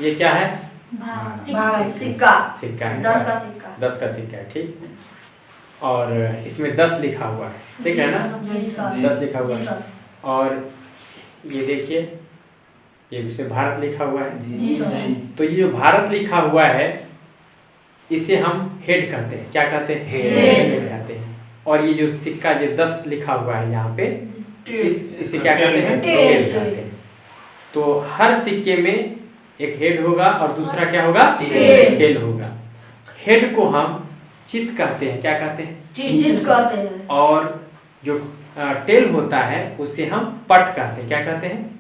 ये क्या है? सिक्का। सिक्का है, 10 का सिक्का। 10 का सिक्का है, ठीक। और इसमें 10 लिखा हुआ है, ठीक है ना? 10 लिखा हुआ है। और ये देखिए, ये उसे भारत लिखा हुआ है। तो ये जो भारत लिखा हुआ है इसे हम हेड कहते हैं। क्या कहते हैं? हेड कहते हैं। और ये जो सिक्का ये 10 लिखा हुआ है यहाँ पे, इसे क्या कहते हैं? टेल कहते हैं। तो हर सिक्के में एक हेड होगा और दूसरा क्या होगा? टेल होगा। हेड को हम चित कहते हैं। क्या कहते हैं? चित कहते हैं। और जो टेल होता है उसे हम पट कहते हैं। क्या कहते हैं?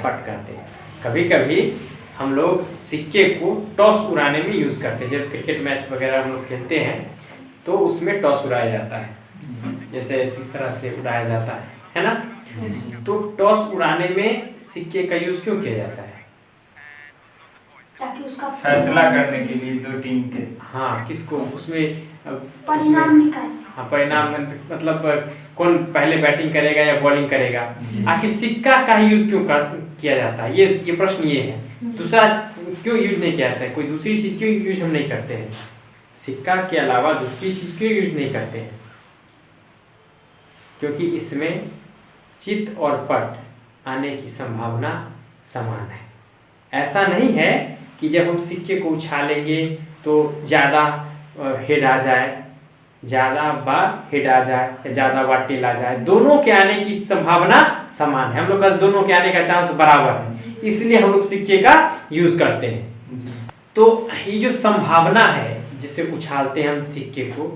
पट कहते हैं। कभी कभी हम लोग सिक्के को टॉस उड़ाने में यूज करते हैं। जब क्रिकेट मैच वगैरह हम लोग खेलते हैं तो उसमें टॉस उड़ाया जाता है, जैसे इस तरह से उड़ाया जाता है ना? तो टॉस उड़ाने में सिक्के का यूज क्यों किया जाता है? ताकि उसका फैसला करने के लिए दो टीम के। हाँ, किसको उसमें परिणाम निकालने। हाँ, परिणाम मतलब कौन पहले बैटिंग करेगा या बॉलिंग करेगा। आखिर सिक्का का ही यूज क्यों किया जाता है? ये प्रश्न ये है। दूसरा क्यों यूज नहीं किया जाता है? कोई दूसरी चीज क्यों यूज हम नहीं करते हैं? सिक्का के अलावा दूसरी चीज क्यों यूज नहीं करते हैं? क्योंकि इसमें चित और पट आने की संभावना समान है। ऐसा नहीं है कि जब हम सिक्के को उछालेंगे तो ज़्यादा हेड आ जाए, ज़्यादा बार हेड आ जाए या ज़्यादा बार टेल आ जाए। दोनों के आने की संभावना समान है। हम लोग का दोनों के आने का चांस बराबर है, इसलिए हम लोग सिक्के का यूज करते हैं। तो ये जो संभावना है जिसे उछालते हैं हम सिक्के को,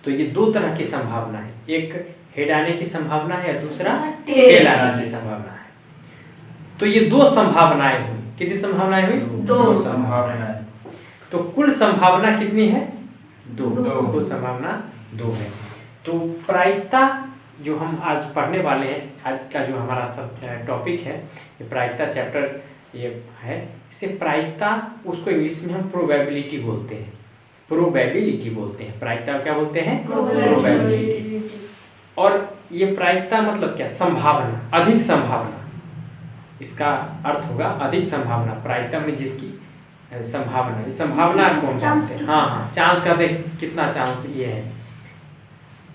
तो ये दो तरह की संभावना है। एक हेड आने की संभावना है, दूसरा टेल आने की संभावना है। तो ये दो संभावनाएं हुई। कितनी संभावनाएं हुई? दो संभावनाएं। तो कुल संभावना कितनी है? दो। दो। कुल संभावना 2 है। तो प्रायिकता जो हम आज पढ़ने वाले हैं, आज का जो हमारा सब टॉपिक है, ये प्रायिकता चैप्टर ये है। इसे प्रायिकता, उसको इंग्लिश में हम प्रोबेबिलिटी बोलते हैं। प्रोबेबिलिटी बोलते हैं। प्रायिकता क्या बोलते हैं? प्रोबेबिलिटी। और ये प्रायिकता मतलब क्या? संभावना, अधिक संभावना। इसका अर्थ होगा अधिक संभावना। प्रायिकता में जिसकी संभावना, ये संभावना को हम जानते हैं। हाँ, चांस का देख कितना चांस ये है,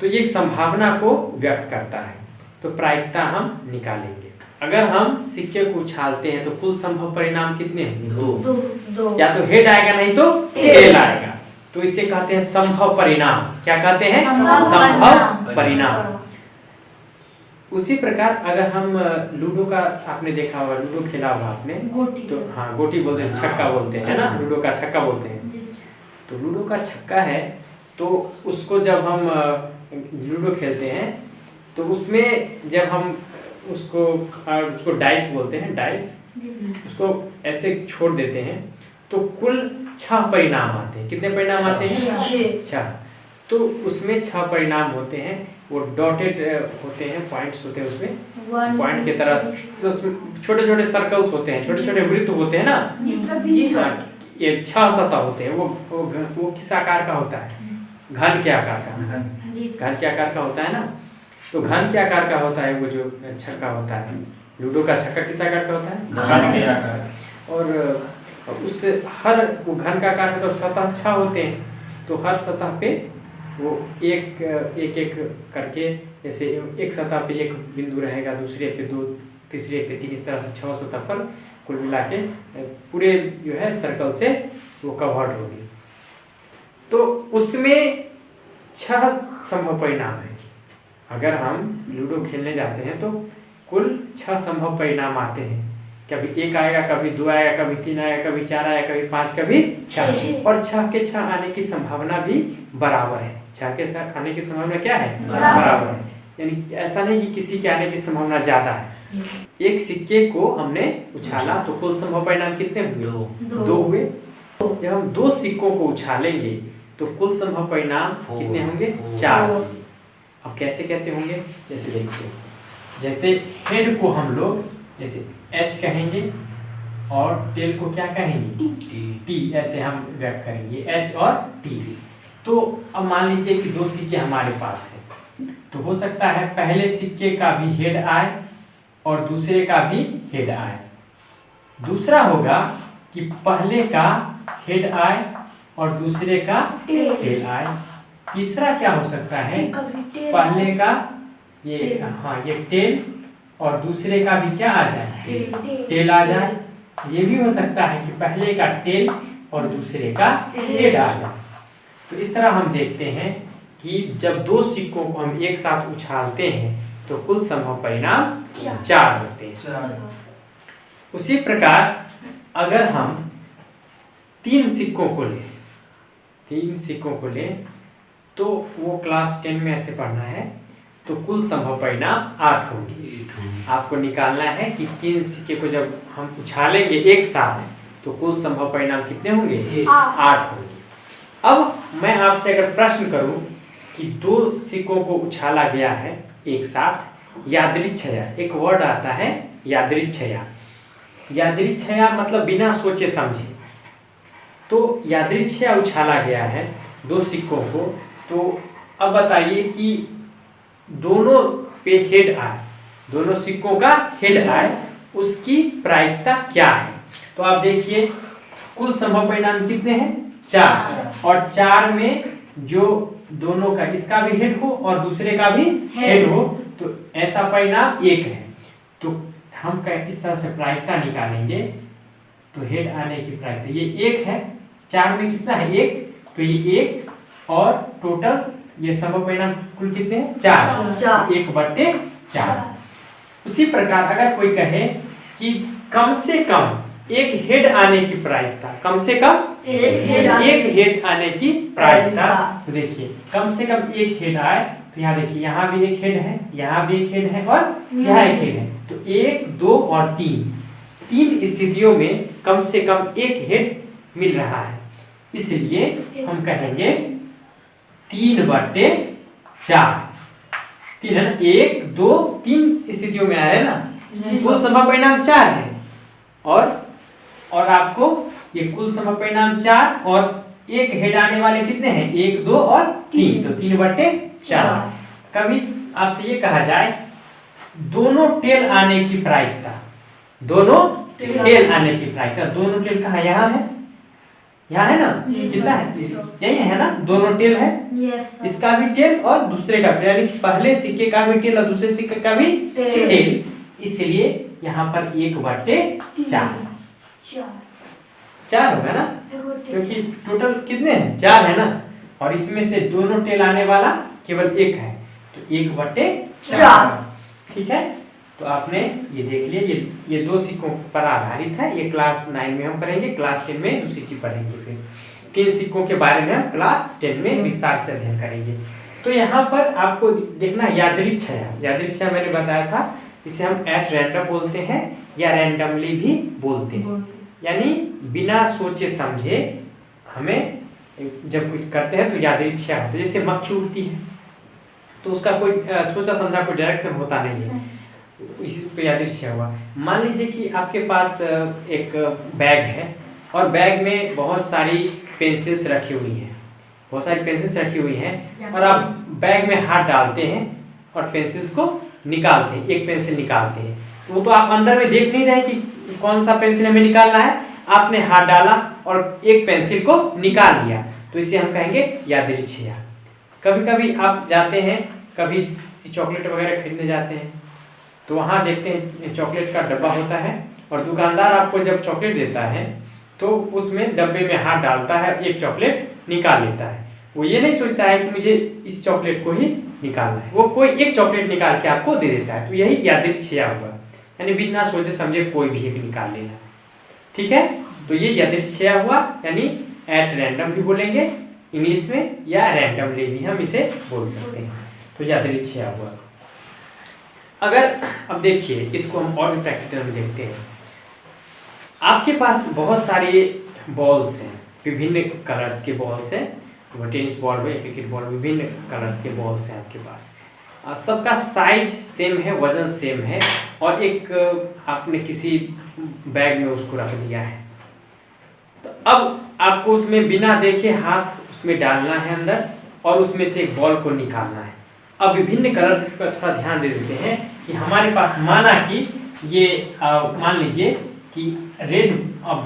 तो ये संभावना को व्यक्त करता है। तो प्रायिकता हम निकालेंगे। अगर हम सिक्के को उछालते हैं तो कुल संभव परिणाम कितने हैं? 2। या तो हेड आएगा नहीं तो टेल आएगा। तो इसे कहते हैं संभव परिणाम। क्या कहते हैं? संभव परिणाम। उसी प्रकार अगर हम लूडो का, आपने देखा होगा, लूडो खेला होगा आपने, तो हाँ, गोटी बोलते हैं, छक्का बोलते हैं ना, लूडो का छक्का बोलते हैं। तो लूडो का छक्का है, तो उसको जब हम लूडो खेलते हैं तो उसमें जब हम उसको डाइस बोलते हैं, डाइस, उसको ऐसे छोड़ देते हैं तो कुल 6 परिणाम आते हैं। कितने परिणाम आते हैं? 6। तो उसमें 6 परिणाम होते हैं। वो डॉटेड होते हैं, पॉइंट्स होते हैं उसमें, पॉइंट की तरह छोटे छोटे सर्कल्स होते हैं, छोटे छोटे वृत्त होते हैं ना। ये 6 सतह होते हैं। वो किस आकार का होता है? घन के आकार का। घन के आकार का होता है ना। तो घन के आकार का होता है वो जो छक्का होता है। लूडो का छक्का किस आकार का होता है? घन के आकार। और उस हर वो घन का आकार का सतह 6 होते हैं। तो हर सतह पे वो एक करके, जैसे एक सतह पे एक बिंदु रहेगा, दूसरे पे 2, तीसरे पे 3, इस तरह से 6 सतह पर कुल मिला के पूरे जो है सर्कल से वो कवर्ड होगी। तो उसमें 6 संभव परिणाम है। अगर हम लूडो खेलने जाते हैं तो कुल 6 संभव परिणाम आते हैं। कभी 1 आएगा, कभी 2 आएगा, कभी 3 आएगा, कभी 4 आएगा, कभी 5, कभी 6। और 6 के 6 आने की संभावना भी बराबर है। 6 के 6 आने की संभावना क्या है? बराबर है। यानी कि ऐसा नहीं कि किसी के आने की संभावना ज्यादा है। एक सिक्के को हमने उछाला तो कुल संभव परिणाम कितने हुए? 2 हुए। जब हम 2 सिक्कों को उछालेंगे तो कुल संभव परिणाम कितने होंगे? 4। अब कैसे कैसे होंगे? जैसे देखिए, जैसे हेड को हम लोग जैसे H कहेंगे और टेल को क्या कहेंगे? T। ऐसे हम व्यक्त करेंगे, H और T। तो अब मान लीजिए कि 2 सिक्के हमारे पास है, तो हो सकता है पहले सिक्के का भी हेड आए और दूसरे का भी हेड आए। दूसरा होगा कि पहले का हेड आए और दूसरे का टेल। टेल आए। तीसरा क्या हो सकता है, कभी टेल पहले का ये टेल। हाँ ये टेल और दूसरे का भी क्या आ जाए, टेल आ जाए। ये भी हो सकता है कि पहले का टेल और दूसरे का हेड आ जाए। तो इस तरह हम देखते हैं कि जब दो सिक्कों को हम एक साथ उछालते हैं तो कुल संभव परिणाम 4 होते हैं। 4 उसी प्रकार अगर हम 3 सिक्कों को लें, 3 सिक्कों को लें तो वो क्लास 10 में ऐसे पढ़ना है, तो कुल संभव परिणाम 8 होंगे। आपको निकालना है कि 3 सिक्के को जब हम उछालेंगे एक साथ तो कुल संभव परिणाम कितने होंगे, 8 होंगे। अब मैं आपसे अगर प्रश्न करूं कि 2 सिक्कों को उछाला गया है एक साथ यादृच्छया, एक वर्ड आता है यादृच्छया। यादृच्छया मतलब बिना सोचे समझे। तो यादृच्छया उछाला गया है 2 सिक्कों को, तो अब बताइए कि दोनों पे हेड आए, दोनों सिक्कों का हेड आए, उसकी प्रायिकता क्या है। तो आप देखिए कुल संभव परिणाम कितने हैं, 4, और 4 में जो दोनों का इसका भी हेड हो और दूसरे का भी हेड हो तो ऐसा परिणाम 1 है। तो हम इस तरह से प्रायिकता निकालेंगे, तो हेड आने की प्रायिकता ये 1 है, 4 में कितना है 1, तो ये 1 और टोटल ये संभव परिणाम कुल कितने हैं 4, 1/4। उसी प्रकार अगर कोई कहे कि कम से कम एक हेड आने की प्रायिकता, कम से कम एक हेड आने की प्रायिकता, तो देखिए कम से कम एक हेड आए, तो यहाँ देखिए यहाँ भी एक हेड है, यहाँ भी एक हेड है और यहाँ एक हेड है, तो 1, 2 और 3 स्थितियों में कम से कम एक हेड मिल रहा है। इसलिए हम कहेंगे 3/4, 3 है ना, 1, 2, 3 स्थितियों में आ रहे हैं ना, कुल संभव परिणाम 4 है। और आपको ये कुल संभव परिणाम 4 और एक हेड आने वाले कितने हैं, 1, 2 और 3, तो 3/4। कभी आपसे ये कहा जाए दोनों टेल आने की प्रायिकता, दोनों टेल आने की प्रायिकता, दोनों टेल कहाँ, यहाँ है, यहाँ है ना, कितना है, यही है ना, दोनों टेल है, इसका भी टेल और दूसरे का टेल, यानी पहले सिक्के का भी टेल और दूसरे सिक्के का भी टेल, इसलिए यहाँ पर 1/4 होगा ना, क्योंकि टोटल कितने हैं 4 है ना, और इसमें से दोनों टेल आने वाला केवल 1 है, तो 1/4। ठीक है, तो आपने ये देख लिया, ये 2 सिक्कों पर आधारित है। ये क्लास 9 में हम पढ़ेंगे, क्लास 10 में दूसरी चीज पढ़ेंगे। फिर 3 सिक्कों के बारे में हम क्लास 10 में विस्तार से अध्ययन करेंगे। तो यहाँ पर आपको देखना यादृच्छया, यादृच्छया मैंने बताया था, इसे हम एट रैंडम बोलते हैं या रैंडमली भी बोलते हैं, यानी बिना सोचे समझे हमें जब कुछ करते हैं तो यादृच्छया होती है। जैसे मक्खी उड़ती है तो उसका कोई सोचा समझा कोई डायरेक्शन होता नहीं है, इसी पे यादृच्छया हुआ। मान लीजिए कि आपके पास एक बैग है और बैग में बहुत सारी पेंसिल्स रखी हुई हैं, बहुत सारी पेंसिल्स रखी हुई हैं, और आप बैग में हाथ डालते हैं और पेंसिल्स को निकालते हैं, एक पेंसिल निकालते हैं, तो आप अंदर में देख नहीं रहे कि कौन सा पेंसिल हमें निकालना है, आपने हाथ डाला और एक पेंसिल को निकाल लिया, तो इसे हम कहेंगे यादृच्छया। कभी कभी आप जाते हैं, कभी चॉकलेट वगैरह खरीदने जाते हैं, तो वहाँ देखते हैं चॉकलेट का डब्बा होता है और दुकानदार आपको जब चॉकलेट देता है तो उसमें डब्बे में हाथ डालता है, एक चॉकलेट निकाल लेता है। वो ये नहीं सोचता है कि मुझे इस चॉकलेट को ही निकालना है, वो कोई एक चॉकलेट निकाल के आपको दे देता है। तो यही यादृच्छया हुआ, यानी बिना सोचे समझे कोई भी एक निकाल लेना। ठीक है, तो ये यादृच्छया हुआ, यानी एट रैंडम भी बोलेंगे इंग्लिश में, या रैंडमली भी हम इसे बोल सकते हैं। तो यादृच्छया हुआ। अगर अब देखिए इसको हम और भी प्रैक्टिकल में देखते हैं। आपके पास बहुत सारे बॉल्स हैं, विभिन्न कलर्स के बॉल्स हैं, वो टेनिस बॉल हो या क्रिकेट बॉल, विभिन्न कलर्स के बॉल्स हैं आपके पास। सबका साइज सेम है, वजन सेम है, और एक आपने किसी बैग में उसको रख दिया है। तो अब आपको उसमें बिना देखे हाथ उसमें डालना है अंदर और उसमें से एक बॉल को निकालना है। अब विभिन्न कलर्स, इस पर थोड़ा ध्यान दे देते हैं कि हमारे पास माना कि ये मान लीजिए कि रेड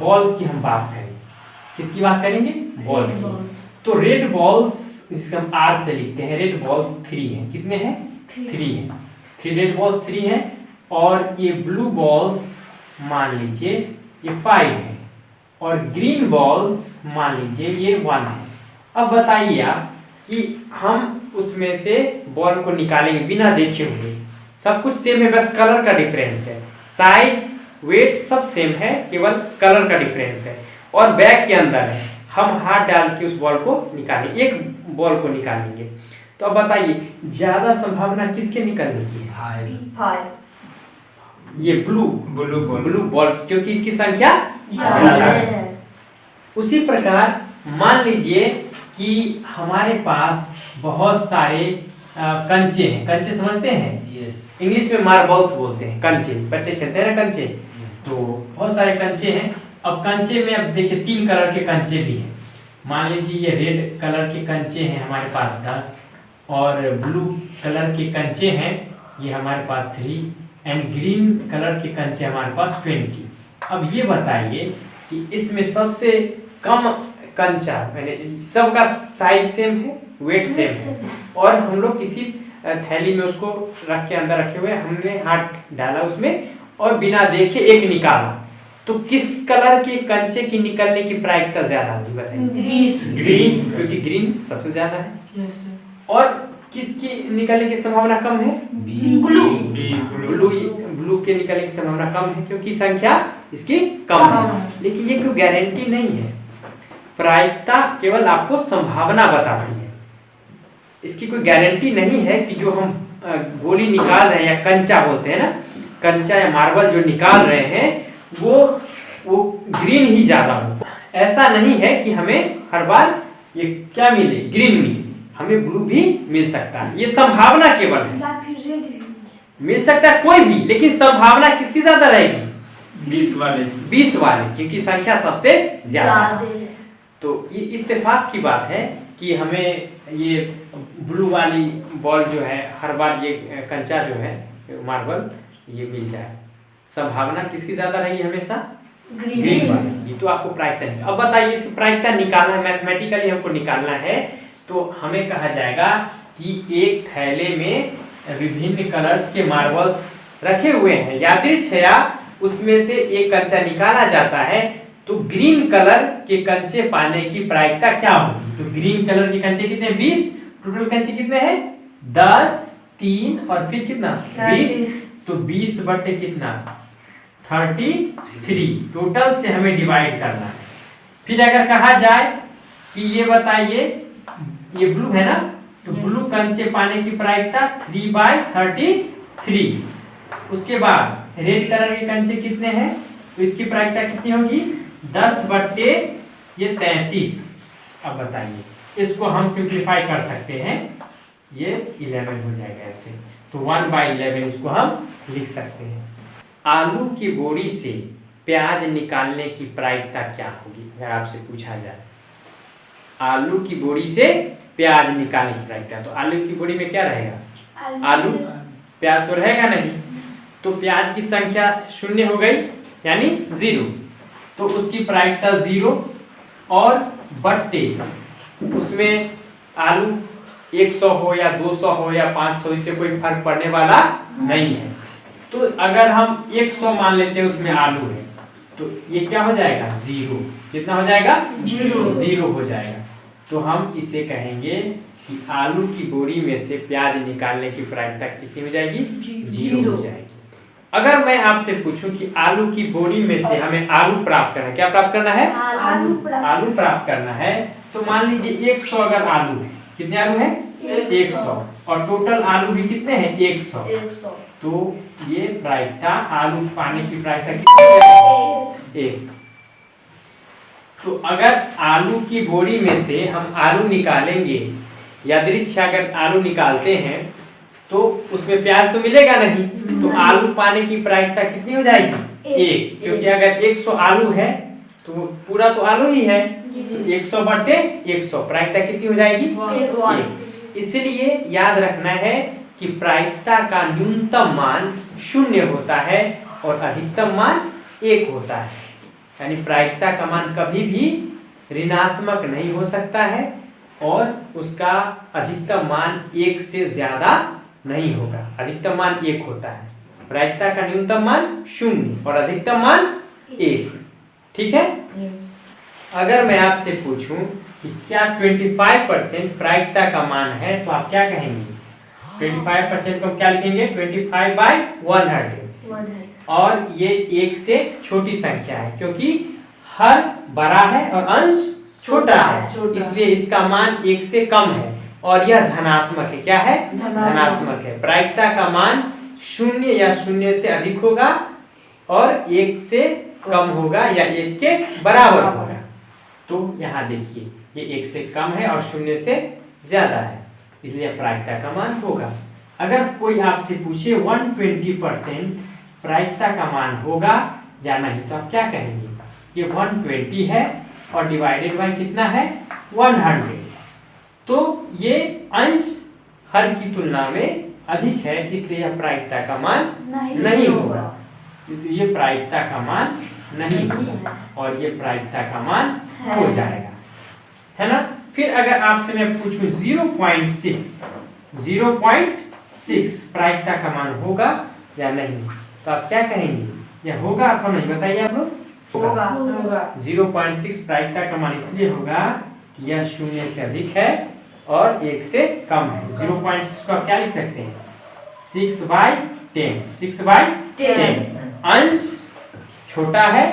बॉल की हम बात करें, किसकी बात करेंगे? बॉल की। तो रेड बॉल्स इसको हम आर से लिखते हैं, रेड बॉल्स 3 हैं। कितने हैं? 3 हैं। 3 रेड बॉल्स 3 हैं और ये ब्लू बॉल्स मान लीजिए ये 5 है और ग्रीन बॉल्स मान लीजिए ये 1 है। अब बताइए आप कि हम उसमें से बॉल को निकालेंगे बिना देखे हुए। सब कुछ सेम है, बस कलर का डिफरेंस है, साइज वेट सब सेम है, केवल कलर का डिफरेंस है। और बैग के अंदर है, हम हाथ डाल के उस बॉल को निकालेंगे, एक बॉल को निकालेंगे। तो अब बताइए ज्यादा संभावना किसके निकलने की है? 5 ये ब्लू बॉल, क्योंकि इसकी संख्या ज्यादा है। उसी प्रकार मान लीजिए कि हमारे पास बहुत सारे कंचे हैं। कंचे समझते हैं? इंग्लिश में मार्बल्स बोलते हैं, कंचे, बच्चे खेलते हैं ना कंचे। तो बहुत सारे कंचे हैं। अब कंचे में अब देखिए 3 कलर के कंचे भी हैं। मान लीजिए ये रेड कलर के कंचे हैं हमारे पास 10 और ब्लू कलर के कंचे हैं ये हमारे पास 3 एंड ग्रीन कलर के कंचे हमारे पास 20। अब ये बताइए कि इसमें सबसे कम कंचा, मैंने सबका साइज सेम है, वेट सेम है और हम लोग किसी थैली में उसको रख के अंदर रखे हुए, हमने हाथ डाला उसमें और बिना देखे एक निकाला, तो किस कलर के कंचे की निकलने की प्रायिकता ज्यादा होगी बताइए? ग्रीन, क्योंकि ग्रीन सबसे ज्यादा है। और किसकी निकलने की संभावना कम है? ब्लू के निकलने की संभावना कम है क्योंकि संख्या इसकी कम है। लेकिन ये कोई गारंटी नहीं है, प्रायिकता केवल आपको संभावना बताती है, इसकी कोई गारंटी नहीं है कि जो हम गोली निकाल रहे हैं या कंचा बोलते हैं ना, कंचा या मार्बल जो निकाल रहे हैं वो ग्रीन ही ज्यादा हो। ऐसा नहीं है कि हमें हर बार ये क्या मिले, ग्रीन मिले, हमें ब्लू भी मिल सकता है। ये संभावना केवल है, या फिर रेड मिल सकता है कोई भी, लेकिन संभावना किसकी ज्यादा रहेगी? 20 वाले, क्योंकि संख्या सबसे ज्यादा है। तो ये इत्तेफाक की बात है कि हमें ये ब्लू वाली बॉल जो है हर बार ये कंचा जो है मार्बल ये मिल जाए। संभावना किसकी ज्यादा रहेगी? हमेशा ग्रीन वाली। ये तो आपको प्रायिकता है। अब बताइए इस प्रायिकता निकालना है, मैथमेटिकली हमको निकालना है, तो हमें कहा जाएगा कि एक थैले में विभिन्न कलर्स के मार्बल्स रखे हुए हैं, यादृच्छया उसमें से एक कंचा निकाला जाता है, तो ग्रीन कलर के कंचे पाने की प्रायिकता क्या होगी? तो ग्रीन कलर के कंचे कितने? 20। टोटल कंचे कितने हैं? 10, 3 और फिर कितना? 20। तो 20 बटे कितना? 33। टोटल से हमें डिवाइड करना है। फिर अगर कहा जाए कि ये बताइए ये ब्लू है ना, तो ब्लू कंचे पाने की प्रायिकता 3/33। उसके बाद रेड कलर के कंचे कितने हैं, तो इसकी प्रायिकता कितनी होगी? 10 बटे ये 33। अब बताइए इसको हम सिंप्लीफाई कर सकते हैं, ये 11 हो जाएगा ऐसे, तो 1/11 इसको हम लिख सकते हैं। आलू की बोरी से प्याज निकालने की प्रायिकता क्या होगी अगर आपसे पूछा जाए? आलू की बोरी से प्याज निकालने की प्रायिकता, तो आलू की बोरी में क्या रहेगा? आलू, प्याज तो रहेगा नहीं, तो प्याज की संख्या 0 हो गई यानी 0, तो उसकी प्रायिकता 0 और बट्टे उसमें आलू 100 हो या 200 हो या 500, इससे कोई फर्क पड़ने वाला नहीं है। तो अगर हम 100 मान लेते हैं उसमें आलू है, तो ये क्या हो जाएगा? 0। कितना हो जाएगा? 0 हो जाएगा। तो हम इसे कहेंगे कि आलू की बोरी में से प्याज निकालने की प्रायिकता कितनी हो जाएगी? 0 हो जाएगी। अगर मैं आपसे पूछूं कि आलू की बोरी में से हमें आलू प्राप्त करना है, क्या प्राप्त करना है? आलू प्राप्त करना है, तो मान लीजिए 100 अगर आलू है, कितने आलू है? 100 और टोटल आलू भी कितने हैं? 100। तो ये प्रायिकता आलू पाने की प्रायिकता कितनी है? 1। तो अगर आलू की बोरी में से हम आलू निकालेंगे, यादृच्छिक अगर आलू निकालते हैं तो उसमें प्याज तो मिलेगा नहीं, तो आलू पाने की प्रायिकता कितनी हो जाएगी? 1, क्योंकि अगर 100 आलू है तो पूरा तो आलू ही है, तो 100 बटे 100 प्रायिकता कितनी हो जाएगी? 1। इसलिए याद रखना है कि प्रायिकता का न्यूनतम मान 0 होता है और अधिकतम मान 1 होता है, यानी प्रायिकता का मान कभी भी ऋणात्मक नहीं हो सकता है और उसका अधिकतम मान 1 से ज्यादा नहीं होगा। अधिकतम मान 1 होता है, प्रायिकता का न्यूनतम मान 0 और अधिकतम मान 1। ठीक है। अगर मैं आपसे पूछूं कि क्या 25% प्रायिकता का मान है तो आप क्या कहेंगे? 25% को हम क्या लिखेंगे? 25/100। और ये 1 से छोटी संख्या है क्योंकि हर बड़ा है और अंश छोटा है, इसलिए इसका मान 1 से कम है और यह धनात्मक है। क्या है? धनात्मक है। प्रायिकता का मान 0 या 0 से अधिक होगा और 1 से कम होगा या 1 के बराबर होगा। तो यहाँ देखिए ये 1 से कम है और 0 से ज्यादा है, इसलिए प्रायिकता का मान होगा। अगर कोई आपसे पूछे 120% प्रायिकता का मान होगा या नहीं तो आप क्या कहेंगे? ये 120 है और डिवाइडेड बाय कितना है? 100। तो ये अंश हर की तुलना में अधिक है, इसलिए यह प्रायिकता का मान नहीं होगा। ये प्रायिकता का मान नहीं होगा और ये प्रायिकता का मान हो जाएगा, है ना। फिर अगर आपसे मैं पूछूं 0.6 प्रायिकता का मान होगा या नहीं तो आप क्या कहेंगे? यह होगा अथवा नहीं? बताइए आप लोग। होगा। 0.6 प्रायिकता का मान इसलिए होगा कि यह 0 से अधिक है और 1 से कम है। 0.6 को आप क्या लिख सकते हैं? 6/10। 6/10 अंश छोटा है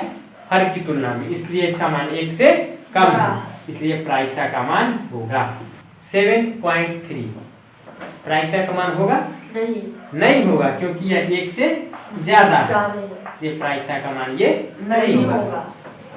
हर की तुलना में, इसलिए इसका मान 1 से कम है, इसलिए प्रायिकता का मान होगा 7.3। प्रायिकता का मान होगा? नहीं होगा क्योंकि यह 1 से ज्यादा है, इसलिए प्रायिकता का मान ये नहीं होगा।